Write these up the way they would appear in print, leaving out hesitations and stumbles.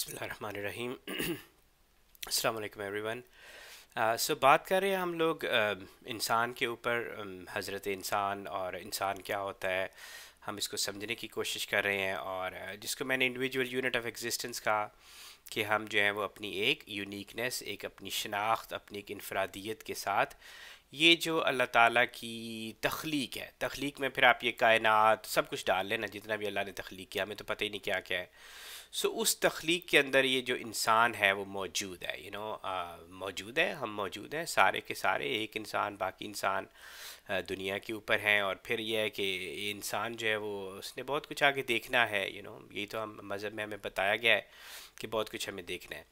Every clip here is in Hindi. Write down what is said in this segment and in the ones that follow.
बिस्मिल्लाहिर्रहमानिर्रहीम। अस्सलाम वालेकुम एवरीवन। सो बात कर रहे हैं हम लोग इंसान के ऊपर, हज़रत इंसान और इंसान क्या होता है, हम इसको समझने की कोशिश कर रहे हैं। और जिसको मैंने इंडिविजुअल यूनिट ऑफ एग्जिस्टेंस कहा कि हम जो है वो अपनी एक यूनिकनेस, एक अपनी शनाख्त, अपनी एक इनफरादियत के साथ ये जो अल्लाह ताला की तख्लीक है, तख्लीक में फिर आप ये कायनात सब कुछ डाल लेना, जितना भी अल्लाह ने तख्लीक किया, हमें तो पता ही नहीं क्या क्या है। सो उस तख्लीक के अंदर ये जो इंसान है वो मौजूद है, मौजूद है, हम मौजूद हैं, सारे के सारे, एक इंसान, बाकी इंसान दुनिया के ऊपर हैं। और फिर यह है कि ये इंसान जो है वो उसने बहुत कुछ आगे देखना है, यही तो हम मज़हब में हमें बताया गया है कि बहुत कुछ हमें देखना है।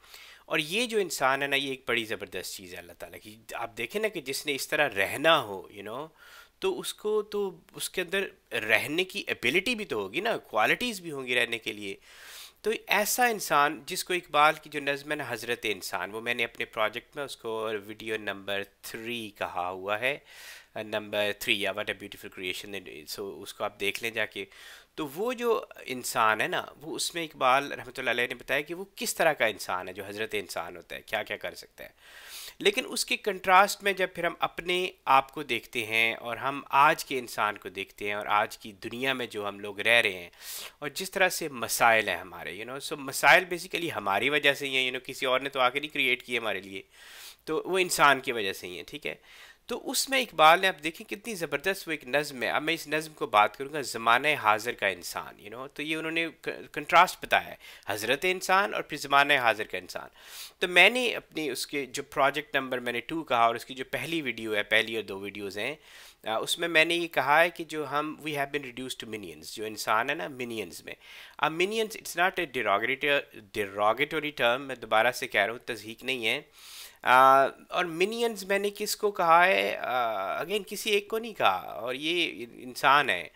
और ये जो इंसान है ना, ये एक बड़ी ज़बरदस्त चीज़ है अल्लाह ताला की। आप देखें ना कि जिसने इस तरह रहना हो, तो उसको तो उसके अंदर रहने की एबिलिटी भी तो होगी ना, क्वालिटीज़ भी होंगी रहने के लिए। तो ऐसा इंसान जिसको इकबाल की जो नज़्म है ना, हज़रत इंसान, वो मैंने अपने प्रोजेक्ट में उसको वीडियो नंबर 3 कहा हुआ है, नंबर 3 या व्हाट अ ब्यूटीफुल क्रिएशन। सो उसको आप देख लें जाके। तो वो जो इंसान है ना, वो उसमें इकबाल रहमतुल्लाह अलैह ने बताया कि वो किस तरह का इंसान है, जो हज़रत इंसान होता है, क्या क्या कर सकता है। लेकिन उसके कंट्रास्ट में जब फिर हम अपने आप को देखते हैं और हम आज के इंसान को देखते हैं और आज की दुनिया में जो हम लोग रह रहे हैं और जिस तरह से मसाइल हैं हमारे, सो मसाइल बेसिकली हमारी वजह से ही हैं, किसी और ने तो आके नहीं क्रिएट किए हमारे लिए, तो वो इंसान की वजह से ही है, ठीक है। तो उसमें इकबाल ने, आप देखें कितनी ज़बरदस्त वो एक नज़्म है। अब मैं इस नज़्म को बात करूँगा, ज़माना हाजिर का इंसान, तो ये उन्होंने कंट्रास्ट बताया है, हज़रत इंसान और फिर ज़माना हाजिर का इंसान। तो मैंने अपनी उसके जो प्रोजेक्ट नंबर मैंने 2 कहा, और उसकी जो पहली वीडियो है, पहली और 2 वीडियोज़ हैं, उसमें मैंने ये कहा है कि जो हम we have been reduced to minions, जो इंसान है ना, मिनियंस में। अब minions it's not a derogatory term, मैं दोबारा से कह रहा हूँ, तज़हीक नहीं है। और मिनियंस मैंने किसको कहा है, अगेन किसी एक को नहीं कहा, और ये इंसान है।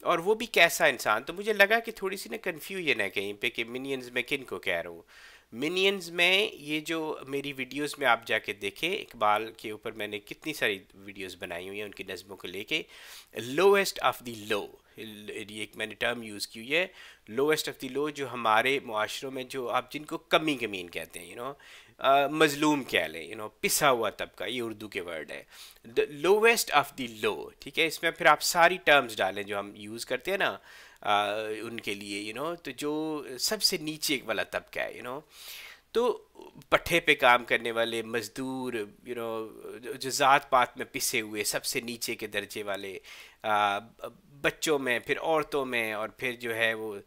और वो भी कैसा इंसान, तो मुझे लगा कि थोड़ी सी ना कन्फ्यूजन है कहीं पे कि मिनियंस में किन को कह रहा हूँ। मिनियंस में ये जो मेरी वीडियोस में आप जाके देखें, इकबाल के ऊपर मैंने कितनी सारी वीडियोस बनाई हुई हैं उनकी नज़मों को लेके। लोएस्ट ऑफ द लो, ये एक मैंने टर्म यूज़ की हुई है, लोएस्ट ऑफ द लो, जो हमारे मुआशरों में जो आप जिनको कमी कमीन कहते हैं, मजलूम कह लें, पिसा हुआ तबका, ये उर्दू के वर्ड है, the lowest of the low, ठीक है। इसमें फिर आप सारी टर्म्स डालें जो हम यूज़ करते हैं ना, उनके लिए, तो जो सबसे नीचे वाला तबका है, तो पट्ठे पे काम करने वाले मज़दूर, जो ज़ात पात में पिसे हुए, सबसे नीचे के दर्जे वाले, बच्चों में, फिर औरतों में, और फिर जो है वो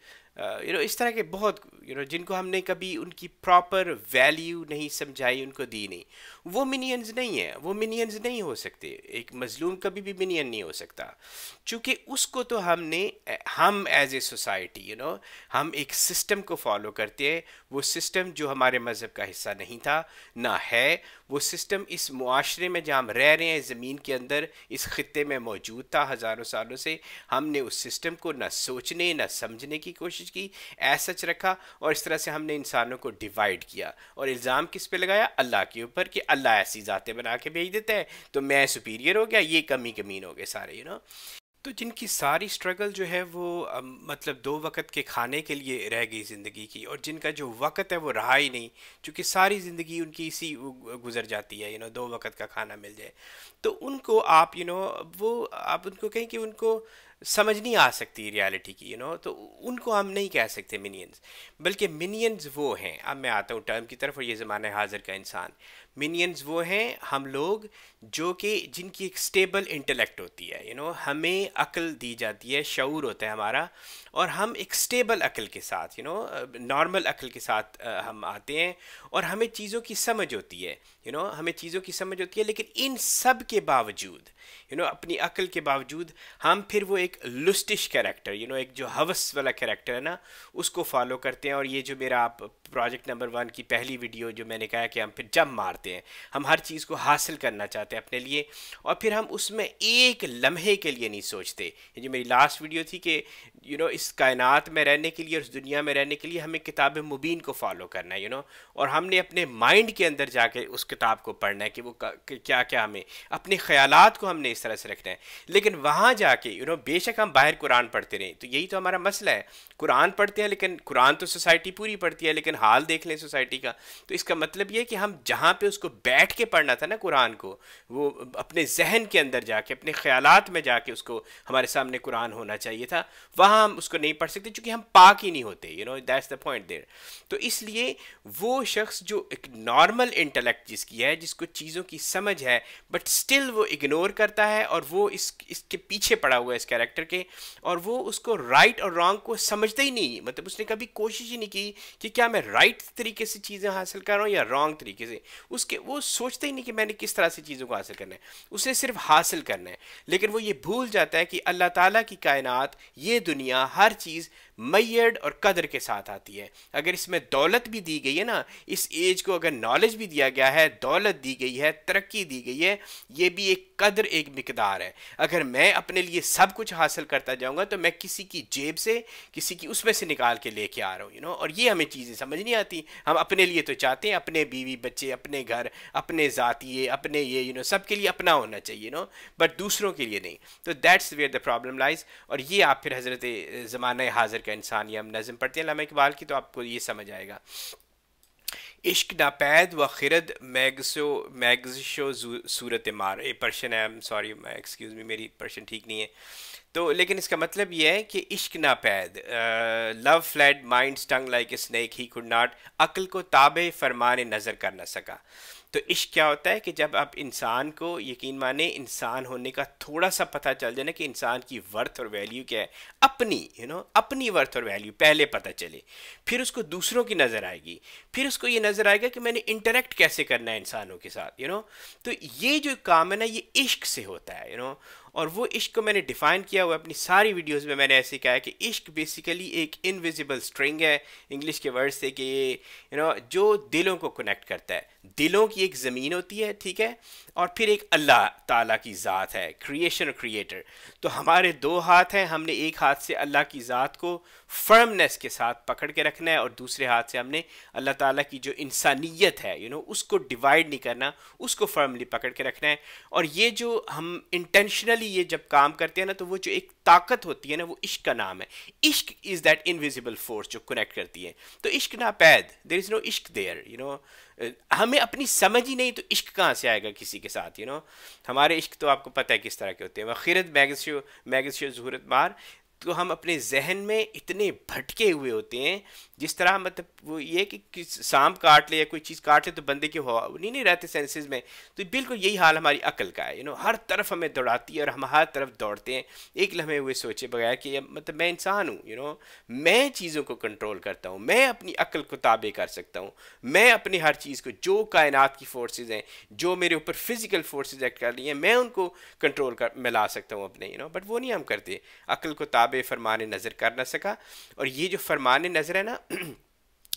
इस तरह के बहुत, जिनको हमने कभी उनकी प्रॉपर वैल्यू नहीं समझाई, उनको दी नहीं, वो मिनियंस नहीं है, वो मिनियंस नहीं हो सकते। एक मजलूम कभी भी मिनियन नहीं हो सकता, क्योंकि उसको तो हम एज ए सोसाइटी, हम एक सिस्टम को फॉलो करते हैं। वो सिस्टम जो हमारे मज़हब का हिस्सा नहीं था, ना है, वो सिस्टम इस मुआशरे में जहाँ हम रह रहे हैं, ज़मीन के अंदर, इस ख़ित्ते में मौजूद था हज़ारों सालों से। हमने उस सिस्टम को ना सोचने ना समझने की कोशिश की, ऐसा सच रखा, और इस तरह से हमने इंसानों को डिवाइड किया। और इल्ज़ाम किस पे लगाया? अल्लाह के ऊपर, कि अल्लाह ऐसी ज़ातें बना के भेज देता है, तो मैं सुपीरियर हो गया, ये कमी कमीन हो गए सारे, तो जिनकी सारी स्ट्रगल जो है वो मतलब 2 वक़्त के खाने के लिए रह गई ज़िंदगी की, और जिनका जो वक़्त है वो रहा ही नहीं, क्योंकि सारी ज़िंदगी उनकी इसी गुज़र जाती है, 2 वक़्त का खाना मिल जाए, तो उनको आप वो आप उनको कहें कि उनको समझ नहीं आ सकती रियलिटी की, तो उनको हम नहीं कह सकते मिनियंस, बल्कि मिनियंस वो हैं। अब मैं आता हूँ टर्म की तरफ, और ये ज़माना हाजिर का इंसान। मिनियंस वो हैं हम लोग जो कि जिनकी एक स्टेबल इंटेलेक्ट होती है, हमें अक्ल दी जाती है, शऊर होता है हमारा, और हम एक स्टेबल अक्ल के साथ, नॉर्मल अक्ल के साथ हम आते हैं, और हमें चीज़ों की समझ होती है, हमें चीज़ों की समझ होती है। लेकिन इन सब के बावजूद, अपनी अक्ल के बावजूद, हम फिर वो एक लुस्टिश कैरेक्टर, एक जो हवस वाला कैरेक्टर है ना, उसको फॉलो करते हैं। और ये जो मेरा आप प्रोजेक्ट नंबर 1 की पहली वीडियो जो मैंने कहा कि हम फिर जंप मारते हैं, हम हर चीज़ को हासिल करना चाहते हैं अपने लिए, और फिर हम उसमें एक लम्हे के लिए नहीं सोचते। ये जो मेरी लास्ट वीडियो थी कि इस कायनात में रहने के लिए और इस दुनिया में रहने के लिए हमें किताब मुबीन को फॉलो करना है, और हमने अपने माइंड के अंदर जाके उस किताब को पढ़ना है कि क्या क्या हमें अपने ख्यालात को हमने इस तरह से रखना है। लेकिन वहाँ जाके बेशक हम बाहर कुरान पढ़ते रहें, तो यही तो हमारा मसला है। कुरान पढ़ते हैं लेकिन कुरान तो सोसाइटी पूरी पढ़ती है, लेकिन हाल देख लें सोसाइटी का। तो इसका मतलब ये है कि हम जहाँ पे उसको बैठ के पढ़ना था ना कुरान को, वो अपने जहन के अंदर जाके, अपने ख्यालात में जाके उसको हमारे सामने कुरान होना चाहिए था, वहाँ हम उसको नहीं पढ़ सकते क्योंकि हम पाक ही नहीं होते। That's the point there. तो इसलिए वो शख्स जो एक नॉर्मल इंटेलेक्ट जिसकी है, जिसको चीज़ों की समझ है, बट स्टिल वो इग्नोर करता है और वो इसके पीछे पड़ा हुआ है इस कैरेक्टर के, और वो उसको राइट और रॉन्ग को समझता ही नहीं। मतलब उसने कभी कोशिश ही नहीं की कि क्या मैं राइट तरीके से चीज़ें हासिल कर रहा हूँ या रॉन्ग तरीके से। वो सोचता ही नहीं कि मैंने किस तरह से चीज़ों को हासिल करना है, उसे सिर्फ हासिल करना है। लेकिन वो ये भूल जाता है कि अल्लाह ताला की कायनात, ये दुनिया, हर चीज़ मैयड और कदर के साथ आती है। अगर इसमें दौलत भी दी गई है ना, इस एज को अगर नॉलेज भी दिया गया है, दौलत दी गई है, तरक्की दी गई है, ये भी एक कदर, एक मिकदार है। अगर मैं अपने लिए सब कुछ हासिल करता जाऊंगा तो मैं किसी की जेब से, किसी की उसमें से निकाल के लेके आ रहा हूँ, और ये हमें चीज़ें समझ नहीं आती। हम अपने लिए तो चाहते हैं, अपने बीवी बच्चे, अपने घर, अपने ज़ाती, अपने ये सबके लिए अपना होना चाहिए, बट दूसरों के लिए नहीं। तो that's where the problem lies. और ये आप फिर हज़रत ज़माना हाजिर का इंसान, या हम नज़म पढ़ते हैं अल्लामा इकबाल की, तो आपको ये समझ आएगा। इश्क नापैद व खिरद मैगशो सूरत मार, ये पर्शन है, I am sorry, excuse me, मेरी पर्शन ठीक नहीं है। तो लेकिन इसका मतलब ये है कि इश्क नापैद, love fled mind stung like a snake he could not, अक्ल को ताबे फरमान नज़र कर न सका। तो इश्क क्या होता है कि जब आप इंसान को, यकीन माने, इंसान होने का थोड़ा सा पता चल जाए ना कि इंसान की वर्थ और वैल्यू क्या है, अपनी अपनी वर्थ और वैल्यू पहले पता चले, फिर उसको दूसरों की नज़र आएगी, फिर उसको ये नज़र आएगा कि मैंने इंटरेक्ट कैसे करना है इंसानों के साथ, तो ये जो काम है ना, ये इश्क से होता है, और वो इश्क को मैंने डिफ़ाइन किया हुआ अपनी सारी वीडियोस में। मैंने ऐसे कहा है कि इश्क बेसिकली एक इनविजिबल स्ट्रिंग है, इंग्लिश के वर्ड से, कि ये जो दिलों को कनेक्ट करता है। दिलों की एक ज़मीन होती है, ठीक है, और फिर एक अल्लाह ताला की ज़ात है, क्रिएशन और क्रिएटर। तो हमारे दो हाथ हैं, हमने एक हाथ से अल्लाह की ज़ात को फर्मनेस के साथ पकड़ के रखना है, और दूसरे हाथ से हमने अल्लाह ताला की जो इंसानियत है, उसको डिवाइड नहीं करना, उसको फर्मली पकड़ के रखना है। और ये जो हम इंटेंशनली ये जब काम करते हैं ना, तो वो जो एक ताकत होती है ना, वो इश्क का नाम है। इश्क इज़ दैट इनविजिबल फोर्स जो कनेक्ट करती है। तो इश्क नापैद, देयर इज़ नो इश्क देयर, हमें अपनी समझ ही नहीं, तो इश्क कहाँ से आएगा किसी के साथ, हमारे इश्क तो आपको पता है किस तरह के होते हैं। वह खिरत मैगशो ज़हूरत मार, तो हम अपने जहन में इतने भटके हुए होते हैं, जिस तरह, मतलब वो ये कि सांप काट ले या कोई चीज़ काट ले तो बंदे के नहीं रहते सेंसेस में। तो बिल्कुल यही हाल हमारी अकल का है, हर तरफ हमें दौड़ाती है और हम हर तरफ दौड़ते हैं एक लम्हे हुए सोचे बगैर कि मतलब मैं इंसान हूँ, मैं चीज़ों को कंट्रोल करता हूँ, मैं अपनी अकल को ताबे कर सकता हूँ, मैं अपनी हर चीज़ को, जो कायनात की फोर्सेज हैं, जो मेरे ऊपर फिजिकल फोर्सेज एक्ट कर रही हैं, मैं उनको कंट्रोल कर में ला सकता हूँ अपने, बट वो नहीं हम करते। अकल को ताबे फरमान नज़र कर ना सका। और ये जो फरमान नज़र है ना,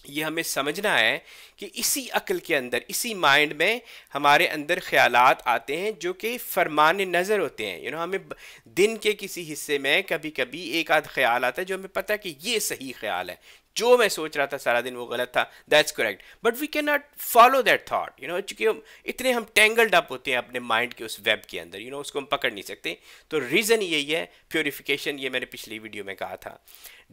ये हमें समझना है कि इसी अक्ल के अंदर, इसी माइंड में हमारे अंदर ख्यालात आते हैं जो कि फरमान नज़र होते हैं। हमें दिन के किसी हिस्से में कभी कभी एक आध ख्याल आता है जो हमें पता है कि ये सही ख्याल है, जो मैं सोच रहा था सारा दिन वो गलत था, that's correct, but we cannot follow that thought, चूँकि इतने हम टेंगल्ड अप होते हैं अपने माइंड के उस वेब के अंदर, उसको हम पकड़ नहीं सकते। तो रीज़न यही है, प्योरिफिकेशन, ये मैंने पिछली वीडियो में कहा था।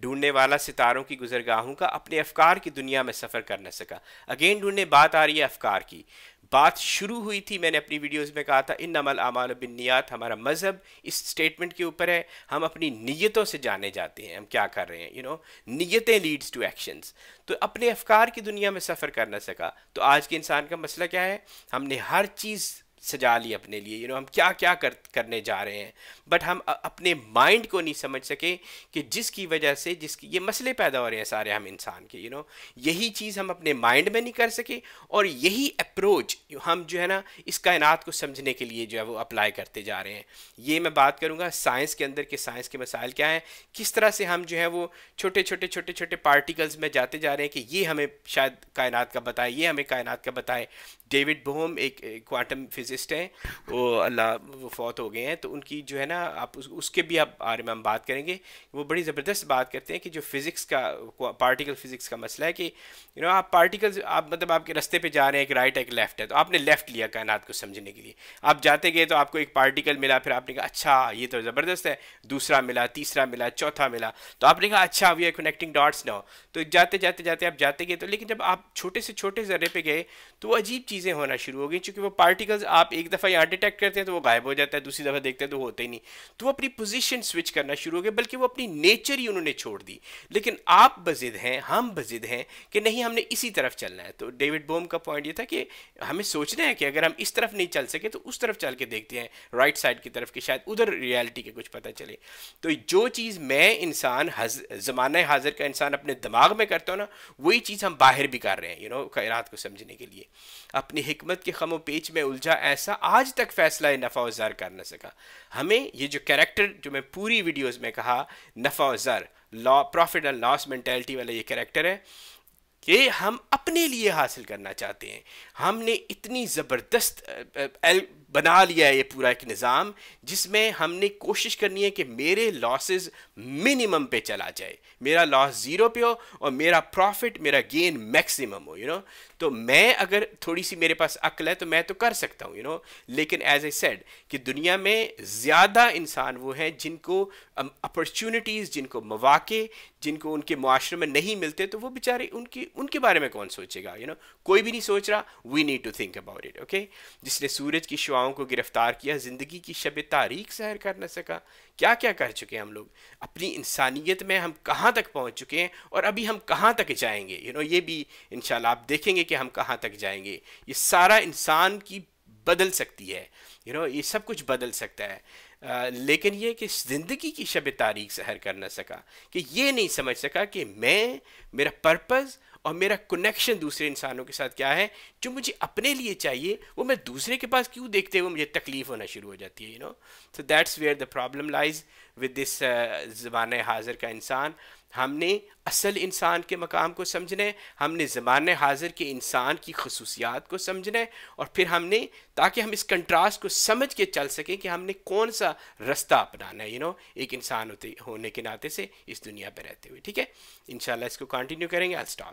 ढूंढने वाला सितारों की गुजरगाहों का अपने अफकार की दुनिया में सफ़र कर न सका। अगेन ढूंढने, बात आ रही है अफकार की। बात शुरू हुई थी, मैंने अपनी वीडियोस में कहा था, इन्नमल आमाल बिन्नियात, हमारा मज़हब इस स्टेटमेंट के ऊपर है, हम अपनी नीयतों से जाने जाते हैं हम क्या कर रहे हैं, नीयतें लीड्स टू एक्शंस। तो अपने अफकार की दुनिया में सफ़र कर न सका। तो आज के इंसान का मसला क्या है, हमने हर चीज़ सजा ली अपने लिए, हम क्या क्या करने जा रहे हैं, बट हम अपने माइंड को नहीं समझ सके कि जिसकी वजह से ये मसले पैदा हो रहे हैं सारे हम इंसान के, यही चीज़ हम अपने माइंड में नहीं कर सके, और यही अप्रोच हम जो है ना इस कायनात को समझने के लिए जो है वो अप्लाई करते जा रहे हैं। ये मैं बात करूँगा साइंस के अंदर के साइंस के मसाइल क्या हैं, किस तरह से हम जो है वो छोटे छोटे पार्टिकल्स में जाते जा रहे हैं कि ये हमें शायद कायनात का बताए, ये हमें कायनात का बताए। डेविड बोहम एक क्वांटम फिजिक्स फिजिस्ट हैं, वो अल्लाह वो फौत हो गए हैं, तो उनकी जो है ना आप उसके भी आप बारे में हम बात करेंगे। वो बड़ी ज़बरदस्त बात करते हैं कि जो फिज़िक्स का पार्टिकल फिज़िक्स का मसला है कि आप पार्टिकल्स आप मतलब आपके रास्ते पे जा रहे हैं, एक राइट है एक लेफ्ट है, तो आपने लेफ्ट लिया कायनात को समझने के लिए, आप जाते गए तो आपको एक पार्टिकल मिला, फिर आपने कहा अच्छा ये तो ज़बरदस्त है, दूसरा मिला, तीसरा मिला, चौथा मिला, तो आपने कहा अच्छा we are connecting dots now. तो जाते जाते जाते आप जाते गए, तो लेकिन जब आप छोटे से छोटे ज़र्रे पे गए तो वो अजीब चीज़ें होना शुरू हो गई, क्योंकि वो पार्टिकल्स आप एक दफ़ा यहाँ डिटेक्ट करते हैं तो वो गायब हो जाता है, दूसरी दफ़ा देखते हैं तो होते ही नहीं, तो वो अपनी पोजीशन स्विच करना शुरू हो गए, बल्कि वो अपनी नेचर ही उन्होंने छोड़ दी। लेकिन आप बज़िद हैं, हम बज़िद हैं कि नहीं हमने इसी तरफ चलना है। तो डेविड बोम का पॉइंट ये था कि हमें सोचना है कि अगर हम इस तरफ नहीं चल सके तो उस तरफ चल के देखते हैं, राइट साइड की तरफ, कि शायद उधर रियलिटी के कुछ पता चले। तो जो चीज़ मैं इंसान ज़माना हाजिर का इंसान अपने दिमाग में करता हूँ ना, वही चीज़ हम बाहर भी कर रहे हैं, कायनात को समझने के लिए। अपनी हिकमत के खमो पेच में उलझा ऐसा आज तक फैसला नफ़ा व ज़र कर न सका। हमें ये जो कैरेक्टर जो मैं पूरी वीडियोस में कहा, नफ़ा व ज़र, लॉ प्रॉफिट एंड लॉस मेंटेलिटी वाला ये कैरेक्टर है कि हम अपने लिए हासिल करना चाहते हैं। हमने इतनी ज़बरदस्त बना लिया है ये पूरा एक निज़ाम, जिसमें हमने कोशिश करनी है कि मेरे लॉसेस मिनिमम पे चला जाए, मेरा लॉस ज़ीरो पे हो और मेरा प्रॉफिट, मेरा गेन मैक्सिमम हो। तो मैं अगर थोड़ी सी मेरे पास अक्ल है तो मैं तो कर सकता हूँ। लेकिन एज ए सेड कि दुनिया में ज़्यादा इंसान वो हैं जिनको अपॉर्चुनिटीज़, जिनको मौक़े, जिनको उनके मुआशरे में नहीं मिलते, तो वो बेचारे उनके बारे में कौन सोचेगा। कोई भी नहीं सोच रहा। We need to think about it. Okay, जिसने सूरज की शुआओं को गिरफ्तार किया, ज़िंदगी की शब तारीख सहर कर न सका। क्या क्या कर चुके हैं हम लोग, अपनी इंसानियत में हम कहाँ तक पहुँच चुके हैं और अभी हम कहाँ तक जाएंगे। ये भी इंशाल्लाह आप देखेंगे कि हम कहाँ तक जाएंगे। ये सारा इंसान की बदल सकती है, ये सब कुछ बदल सकता है। लेकिन ये कि ज़िंदगी की शब तारीख सहर कर न सका, कि ये नहीं समझ सका कि मेरा पर्पज़ और मेरा कनेक्शन दूसरे इंसानों के साथ क्या है, जो मुझे अपने लिए चाहिए वो मैं दूसरे के पास क्यों देखते हुए मुझे तकलीफ होना शुरू हो जाती है। So that's where the problem lies with this ज़माने हाजिर का इंसान। हमने असल इंसान के मकाम को समझना है, हमने ज़माने हाजिर के इंसान की खसूसियात को समझना है, और फिर हमने, ताकि हम इस कंट्रास्ट को समझ के चल सकें कि हमने कौन सा रास्ता अपनाना है, एक इंसान होने के नाते से इस दुनिया पर रहते हुए। ठीक है, इंशाल्लाह इसको कंटिन्यू करेंगे। I will stop.